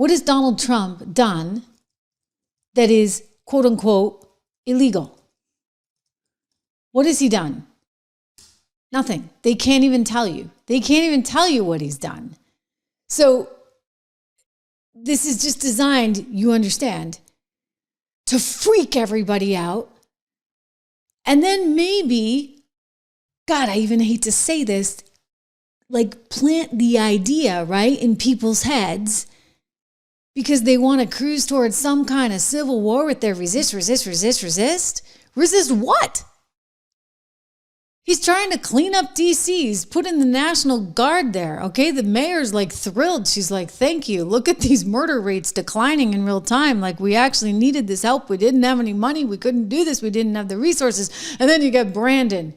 What has Donald Trump done that is, quote unquote, illegal? What has he done? Nothing. They can't even tell you. They can't even tell you what he's done. So this is just designed, you understand, to freak everybody out. And then maybe, God, I even hate to say this, like plant the idea, right, in people's heads because they want to cruise towards some kind of civil war with their resist. Resist what? He's trying to clean up DC's, put in the National Guard there, okay? The mayor's like thrilled. She's like, thank you. Look at these murder rates declining in real time. Like we actually needed this help. We didn't have any money. We couldn't do this. We didn't have the resources. And then you got Brandon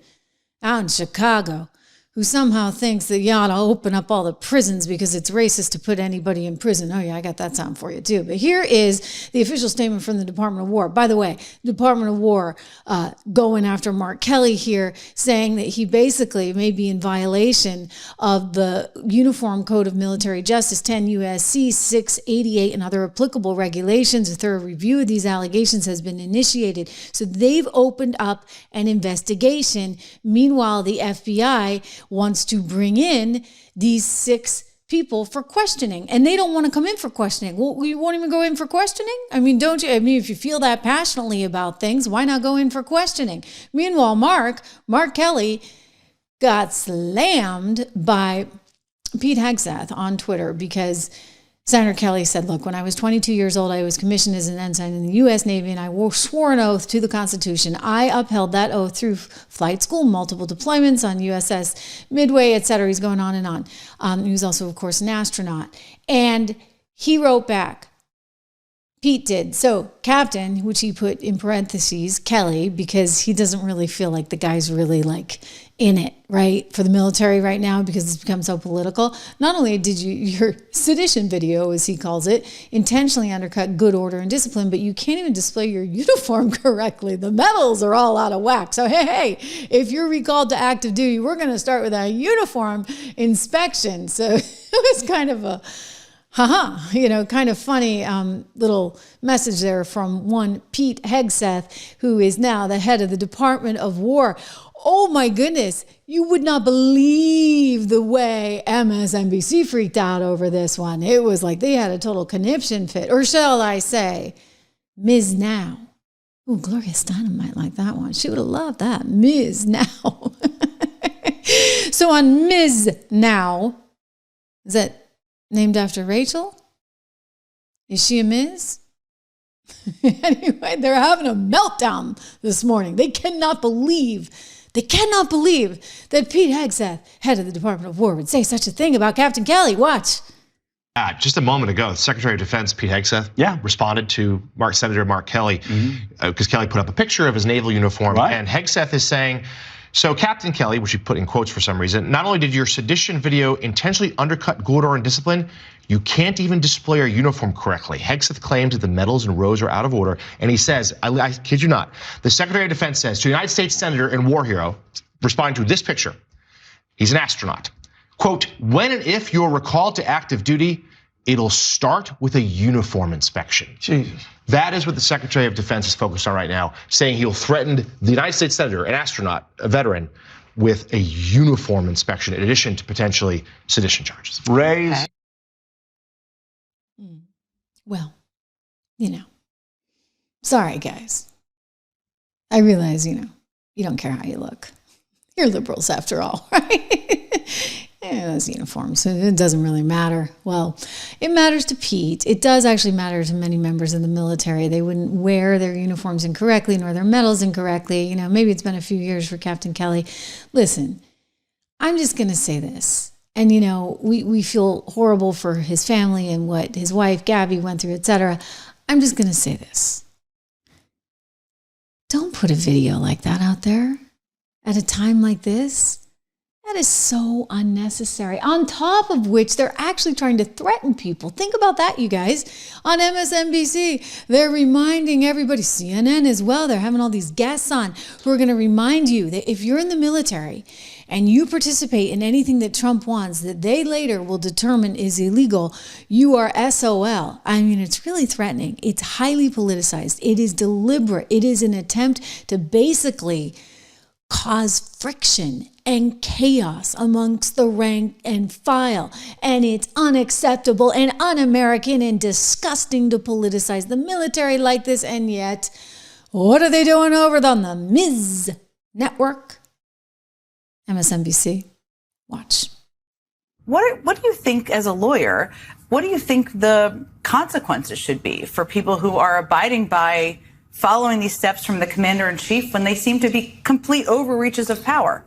out in Chicago, who somehow thinks that you ought to open up all the prisons because it's racist to put anybody in prison. Oh yeah, I got that sound for you too. But here is the official statement from the Department of War. By the way, Department of War going after Mark Kelly here, saying that he basically may be in violation of the Uniform Code of Military Justice, 10 U.S.C. 688, and other applicable regulations. A thorough review of these allegations has been initiated. So they've opened up an investigation. Meanwhile, the FBI wants to bring in these 6 people for questioning, and they don't want to come in for questioning. Well, you won't even go in for questioning? I mean, don't you? I mean, if you feel that passionately about things, why not go in for questioning? Meanwhile, Mark Kelly got slammed by Pete Hegseth on Twitter because Senator Kelly said, look, when I was 22 years old, I was commissioned as an ensign in the U.S. Navy, and I swore an oath to the Constitution. I upheld that oath through flight school, multiple deployments on USS Midway, et cetera. He's going on and on. He was also, of course, an astronaut. And he wrote back, Pete did. So Captain, which he put in parentheses, Kelly, because he doesn't really feel like the guy's really like in it, right, for the military right now because it's become so political. Not only did your sedition video, as he calls it, intentionally undercut good order and discipline, but you can't even display your uniform correctly. The medals are all out of whack. So, hey, if you're recalled to active duty, we're going to start with a uniform inspection. So it was kind of a kind of funny little message there from one Pete Hegseth, who is now the head of the Department of War. Oh my goodness, you would not believe the way MSNBC freaked out over this one. It was like they had a total conniption fit, or shall I say, Ms. Now. Oh, Gloria Steinem might like that one. She would have loved that, Ms. Now. So on Ms. Now, is that named after Rachel? Is she a Ms? Anyway, they're having a meltdown this morning. They cannot believe that Pete Hegseth, head of the Department of War, would say such a thing about Captain Kelly. Watch. Just a moment ago, the Secretary of Defense, Pete Hegseth, responded to Senator Mark Kelly because Kelly put up a picture of his naval uniform. Right. And Hegseth is saying, so Captain Kelly, which he put in quotes for some reason, not only did your sedition video intentionally undercut good order and discipline, you can't even display your uniform correctly. Hegseth claims that the medals and rows are out of order. And he says, I kid you not, the Secretary of Defense says to a United States Senator and war hero, responding to this picture, he's an astronaut, quote, when and if you're recalled to active duty, it'll start with a uniform inspection. Jesus. That is what the Secretary of Defense is focused on right now, saying he'll threaten the United States Senator, an astronaut, a veteran, with a uniform inspection in addition to potentially sedition charges. Raise. Well, sorry, guys. I realize, you don't care how you look. You're liberals after all, right? Those uniforms, it doesn't really matter. Well, it matters to Pete. It does actually matter to many members of the military. They wouldn't wear their uniforms incorrectly nor their medals incorrectly. Maybe it's been a few years for Captain Kelly. Listen, I'm just going to say this. And, we feel horrible for his family and what his wife, Gabby, went through, etc. I'm just going to say this. Don't put a video like that out there at a time like this. That is so unnecessary. On top of which, they're actually trying to threaten people. Think about that, you guys. On MSNBC, they're reminding everybody, CNN as well, they're having all these guests on who are going to remind you that if you're in the military and you participate in anything that Trump wants that they later will determine is illegal, you are SOL. I mean, it's really threatening. It's highly politicized. It is deliberate. It is an attempt to basically cause friction and chaos amongst the rank and file. And it's unacceptable and un-American and disgusting to politicize the military like this. And yet, what are they doing over on the Ms. Network? MSNBC. Watch. What do you think, as a lawyer, what do you think the consequences should be for people who are abiding by following these steps from the commander-in-chief when they seem to be complete overreaches of power?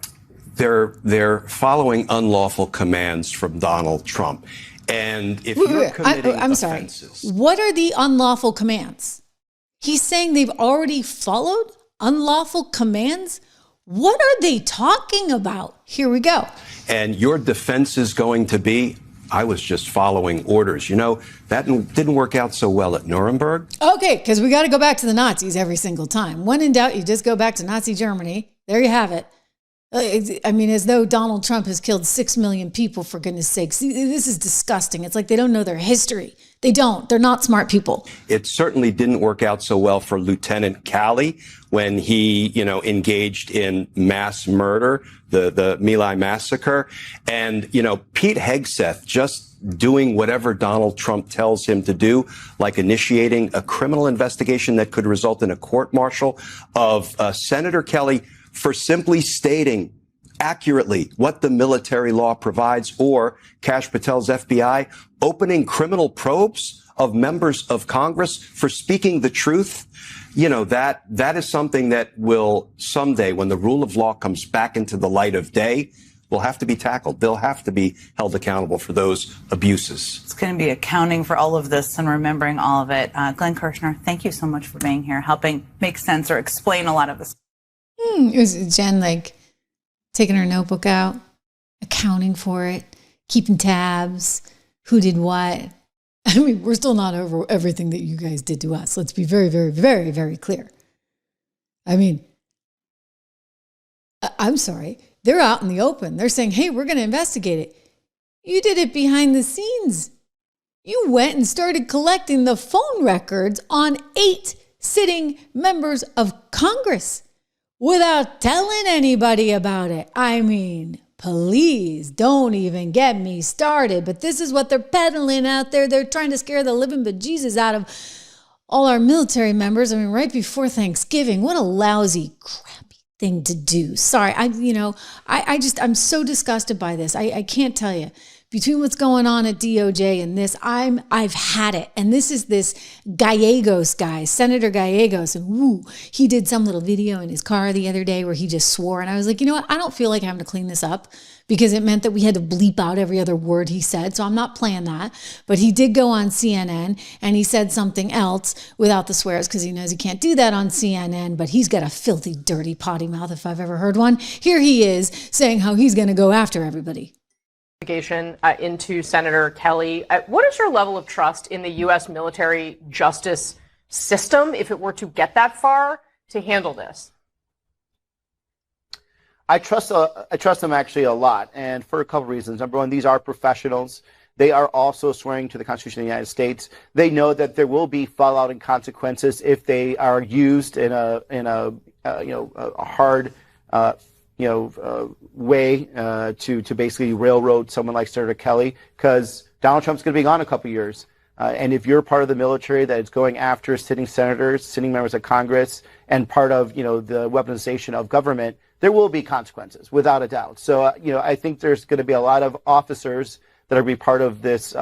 They're following unlawful commands from Donald Trump. And if you're committing offenses... Sorry. What are the unlawful commands? He's saying they've already followed unlawful commands? What are they talking about? Here we go. And your defense is going to be, I was just following orders. You know, that didn't work out so well at Nuremberg. Okay, because we got to go back to the Nazis every single time. When in doubt, you just go back to Nazi Germany. There you have it. I mean, as though Donald Trump has killed 6 million people, for goodness sakes. This is disgusting. It's like they don't know their history. They don't. They're not smart people. It certainly didn't work out so well for Lieutenant Calley when he, engaged in mass murder, the My Lai massacre. And, Pete Hegseth just doing whatever Donald Trump tells him to do, like initiating a criminal investigation that could result in a court-martial of Senator Kelly for simply stating accurately what the military law provides, or Kash Patel's FBI opening criminal probes of members of Congress for speaking the truth. That is something that will someday, when the rule of law comes back into the light of day, will have to be tackled. They'll have to be held accountable for those abuses. It's going to be accounting for all of this and remembering all of it. Glenn Kirshner, thank you so much for being here, helping make sense or explain a lot of this. It was Jen, taking her notebook out, accounting for it, keeping tabs, who did what. I mean, we're still not over everything that you guys did to us. Let's be very, very, very, very clear. I mean, I'm sorry. They're out in the open. They're saying, hey, we're going to investigate it. You did it behind the scenes. You went and started collecting the phone records on 8 sitting members of Congress without telling anybody about it. I mean, please don't even get me started. But this is what they're peddling out there. They're trying to scare the living bejesus out of all our military members. I mean, right before Thanksgiving, what a lousy, crappy thing to do. Sorry, I'm so disgusted by this. I can't tell you. Between what's going on at DOJ and this, I've had it. And this is this Gallegos guy, Senator Gallegos. And he did some little video in his car the other day where he just swore. And I was like, you know what? I don't feel like having to clean this up, because it meant that we had to bleep out every other word he said. So I'm not playing that. But he did go on CNN and he said something else without the swears, because he knows he can't do that on CNN. But he's got a filthy, dirty potty mouth if I've ever heard one. Here he is saying how he's going to go after everybody. Into Senator Kelly. What is your level of trust in the U.S. military justice system, if it were to get that far, to handle this? I trust them actually a lot, and for a couple reasons. Number one, these are professionals. They are also swearing to the Constitution of the United States. They know that there will be fallout and consequences if they are used in a hard way to basically railroad someone like Senator Kelly, because Donald Trump's going to be gone a couple years. And if you're part of the military that is going after sitting senators, sitting members of Congress, and part of, the weaponization of government, there will be consequences, without a doubt. So, I think there's going to be a lot of officers that are going to be part of this,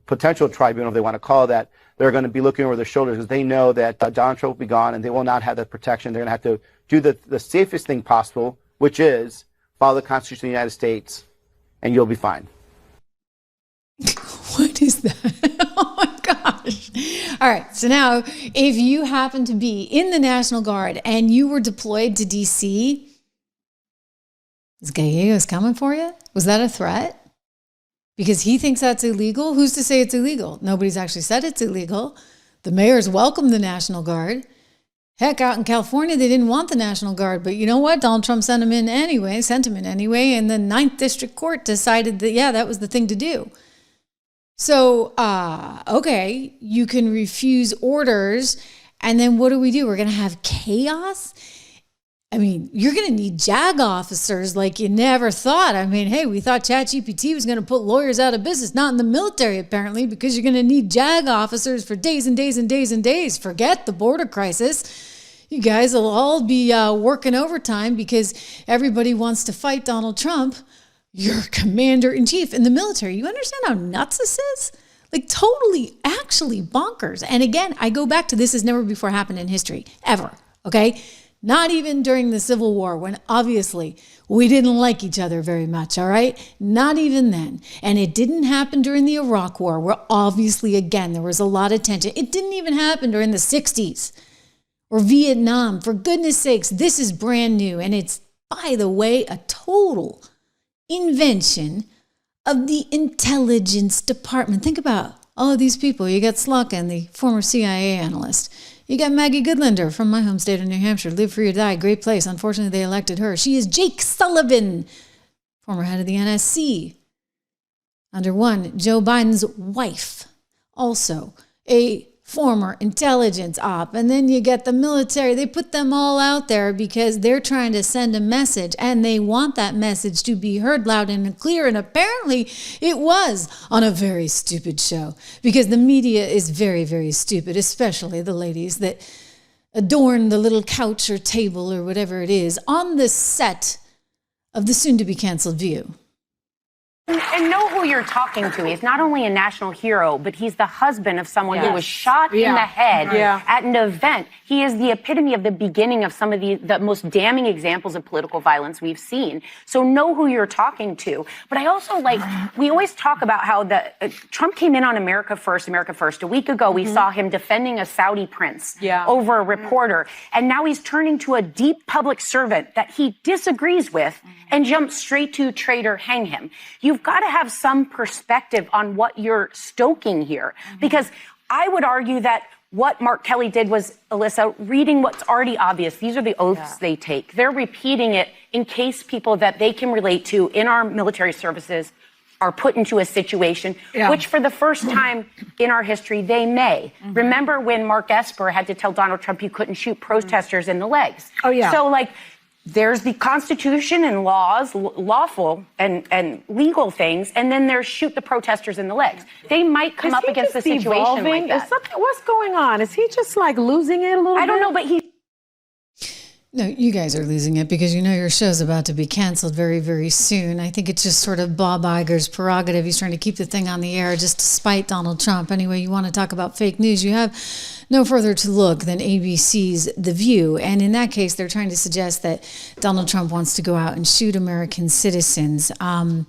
potential tribunal, if they want to call it that. They're going to be looking over their shoulders because they know that Donald Trump will be gone and they will not have that protection. They're going to have to do the safest thing possible, which is follow the Constitution of the United States, and you'll be fine. What is that? Oh my gosh. All right. So now, if you happen to be in the National Guard and you were deployed to DC, Is Gallegos coming for you? Was that a threat? Because he thinks that's illegal? Who's to say it's illegal? Nobody's actually said it's illegal. The mayors welcomed the National Guard. Heck, out in California, they didn't want the National Guard. But you know what? Donald Trump sent him in anyway, and the 9th District Court decided that, yeah, that was the thing to do. So, okay, you can refuse orders, and then what do? We're going to have chaos? I mean, you're going to need JAG officers like you never thought. I mean, hey, we thought ChatGPT was going to put lawyers out of business, not in the military, apparently, because you're going to need JAG officers for days and days and days and days. Forget the border crisis. You guys will all be working overtime because everybody wants to fight Donald Trump. You're commander-in-chief in the military. You understand how nuts this is? Like totally, actually bonkers. And again, I go back to this has never before happened in history, ever, okay? Not even during the Civil War, when obviously we didn't like each other very much, all right? Not even then. And it didn't happen during the Iraq War, where obviously, again, there was a lot of tension. It didn't even happen during the 60s or Vietnam. For goodness sakes, this is brand new. And it's, by the way, a total invention of the intelligence department. Think about all of these people. You got Slotkin, the former CIA analyst. You got Maggie Goodlander from my home state of New Hampshire. Live free or die, great place. Unfortunately, they elected her. She is Jake Sullivan, former head of the NSC. Under one, Joe Biden's wife, also a former intelligence op. And then you get the military. They put them all out there because they're trying to send a message, and they want that message to be heard loud and clear. And apparently it was on a very stupid show, because the media is very, very stupid, especially the ladies that adorn the little couch or table or whatever it is on the set of the soon-to-be canceled View. And know who you're talking to. He's not only a national hero, but he's the husband of someone who was shot in the head at an event. He is the epitome of the beginning of some of the most damning examples of political violence we've seen. So know who you're talking to. But I also we always talk about how Trump came in on America First. A week ago, we saw him defending a Saudi prince over a reporter. And now he's turning to a deep public servant that he disagrees with and jumps straight to traitor, hang him. You've got to have some perspective on what you're stoking here, because I would argue that what Mark Kelly did was, Alyssa, reading what's already obvious. These are the oaths they take. They're repeating it in case people that they can relate to in our military services are put into a situation, which for the first time in our history, they may. Remember when Mark Esper had to tell Donald Trump you couldn't shoot protesters in the legs? So there's the Constitution and laws, lawful and legal things, and then there's shoot the protesters in the legs. They might come up against a situation like that. What's going on? Is he just losing it a little bit? I don't know, but No, you guys are losing it because you know your show's about to be canceled very, very soon. I think it's just sort of Bob Iger's prerogative. He's trying to keep the thing on the air just to spite Donald Trump. Anyway, you want to talk about fake news, you have no further to look than ABC's The View. And in that case, they're trying to suggest that Donald Trump wants to go out and shoot American citizens. In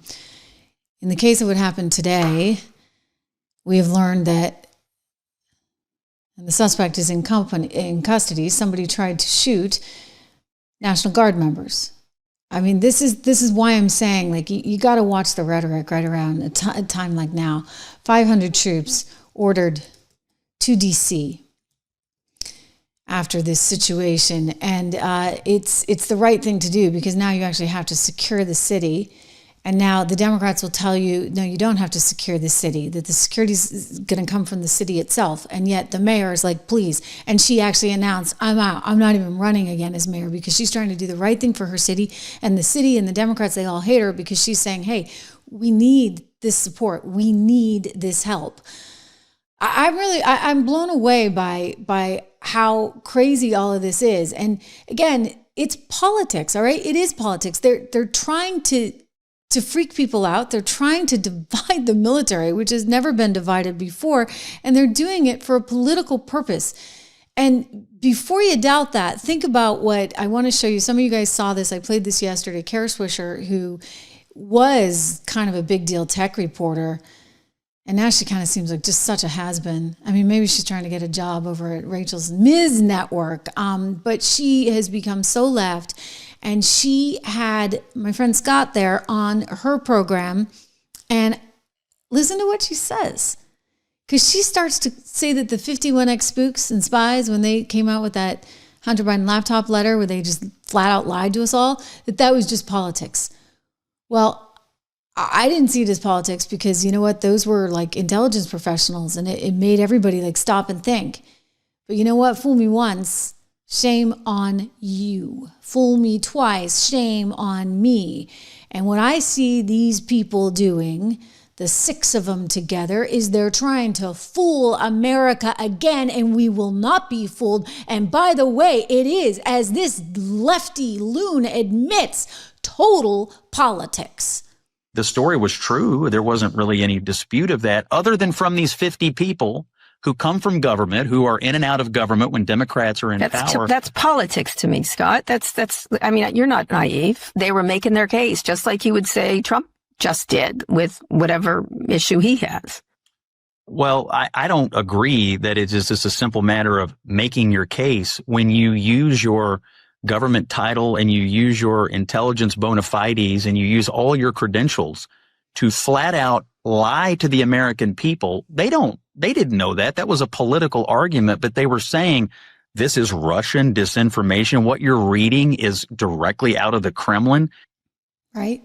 the case of what happened today, we have learned that the suspect is in custody. Somebody tried to shoot National Guard members. I mean, this is why I'm saying, you got to watch the rhetoric right around a time like now. 500 troops ordered to D.C. after this situation. And it's the right thing to do, because now you actually have to secure the city. And now the Democrats will tell you, no, you don't have to secure the city, that the security is going to come from the city itself. And yet the mayor is like, please. And she actually announced, I'm out. I'm not even running again as mayor, because she's trying to do the right thing for her city. And the city and the Democrats, they all hate her because she's saying, hey, we need this support. We need this help. I'm blown away by how crazy all of this is. And again, it's politics, all right? It is politics. They're trying to freak people out. They're trying to divide the military, which has never been divided before, and they're doing it for a political purpose. And before you doubt that, think about what I want to show you. Some of you guys saw this. I played this yesterday. Kara Swisher, who was kind of a big deal tech reporter, And now she kind of seems like just such a has-been. I mean, maybe she's trying to get a job over at Rachel's Ms. Network, but she has become so left. And she had my friend Scott there on her program, and listen to what she says. Because she starts to say that the 51X spooks and spies, when they came out with that Hunter Biden laptop letter where they just flat out lied to us all, that was just politics. Well, I didn't see it as politics because, you know what, those were like intelligence professionals, and it made everybody like stop and think. But you know what, fool me once, shame on you. Fool me twice, shame on me. And what I see these people doing, the 6 of them together, is they're trying to fool America again, and we will not be fooled. And by the way, it is, as this lefty loon admits, total politics. The story was true. There wasn't really any dispute of that, other than from these 50 people who come from government, who are in and out of government when Democrats are in power. That's politics to me, Scott. That's. I mean, you're not naive. They were making their case, just like you would say Trump just did with whatever issue he has. Well, I don't agree that it's just a simple matter of making your case. When you use your government title and you use your intelligence bona fides and you use all your credentials to flat out lie to the American people, they didn't know that. That was a political argument, but they were saying this is Russian disinformation. What you're reading is directly out of the Kremlin. Right.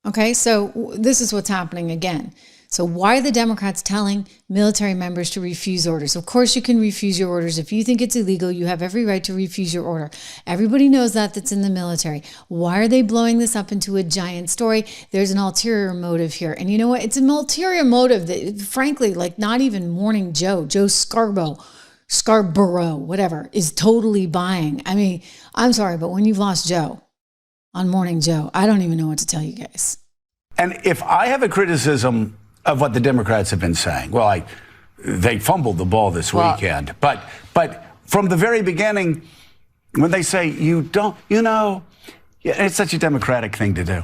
Okay. So this is what's happening again. So why are the Democrats telling military members to refuse orders? Of course you can refuse your orders. If you think it's illegal, you have every right to refuse your order. Everybody knows that's in the military. Why are they blowing this up into a giant story? There's an ulterior motive here. And you know what? It's an ulterior motive that, frankly, like not even Morning Joe Scarborough, whatever, is totally buying. I mean, I'm sorry, but when you've lost Joe on Morning Joe, I don't even know what to tell you guys. And if I have a criticism of what the Democrats have been saying, well, they fumbled the ball this weekend. But from the very beginning, when they say it's such a Democratic thing to do.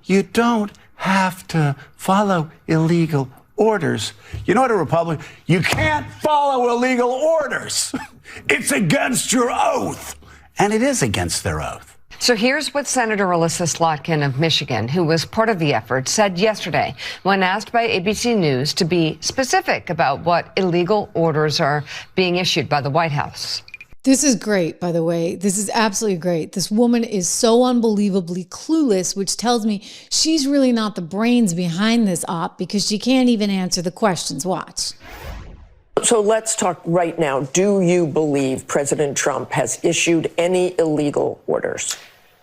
You don't have to follow illegal orders. You know what, a Republican? You can't follow illegal orders. It's against your oath. And it is against their oath. So here's what Senator Alyssa Slotkin of Michigan, who was part of the effort, said yesterday when asked by ABC News to be specific about what illegal orders are being issued by the White House. This is great, by the way. This is absolutely great. This woman is so unbelievably clueless, which tells me she's really not the brains behind this op because she can't even answer the questions. Watch. So let's talk right now. Do you believe President Trump has issued any illegal orders?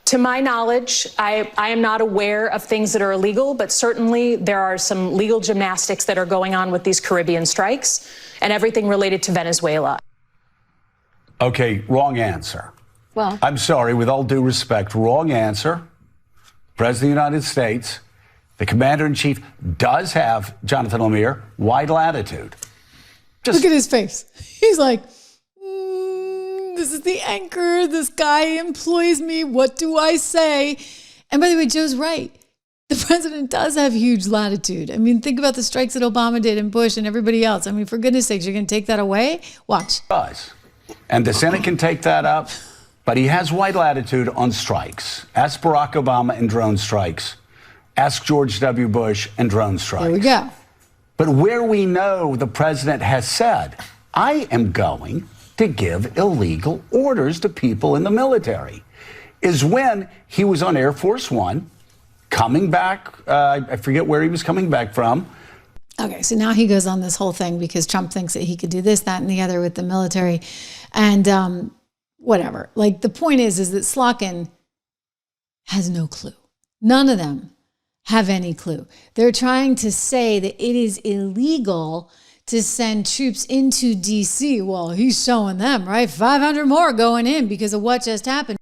To my knowledge, I am not aware of things that are illegal, but certainly there are some legal gymnastics that are going on with these Caribbean strikes and everything related to Venezuela. Okay, wrong answer. Well, I'm sorry, with all due respect, wrong answer. President of the United States, the commander-in-chief does have, Jonathan Lemire, wide latitude. Look at his face. He's like, this is the anchor. This guy employs me. What do I say? And by the way, Joe's right. The president does have huge latitude. I mean, think about the strikes that Obama did and Bush and everybody else. I mean, for goodness sakes, you're going to take that away? Watch. And the Senate can take that up, but he has wide latitude on strikes. Ask Barack Obama and drone strikes. Ask George W. Bush and drone strikes. There we go. But where we know the president has said, I am going to give illegal orders to people in the military, is when he was on Air Force One, coming back, I forget where he was coming back from. Okay, so now he goes on this whole thing because Trump thinks that he could do this, that, and the other with the military. And whatever. Like, the point is that Slotkin has no clue. None of them have any clue. They're trying to say that it is illegal to send troops into D.C. Well, he's showing them, right? 500 more going in because of what just happened.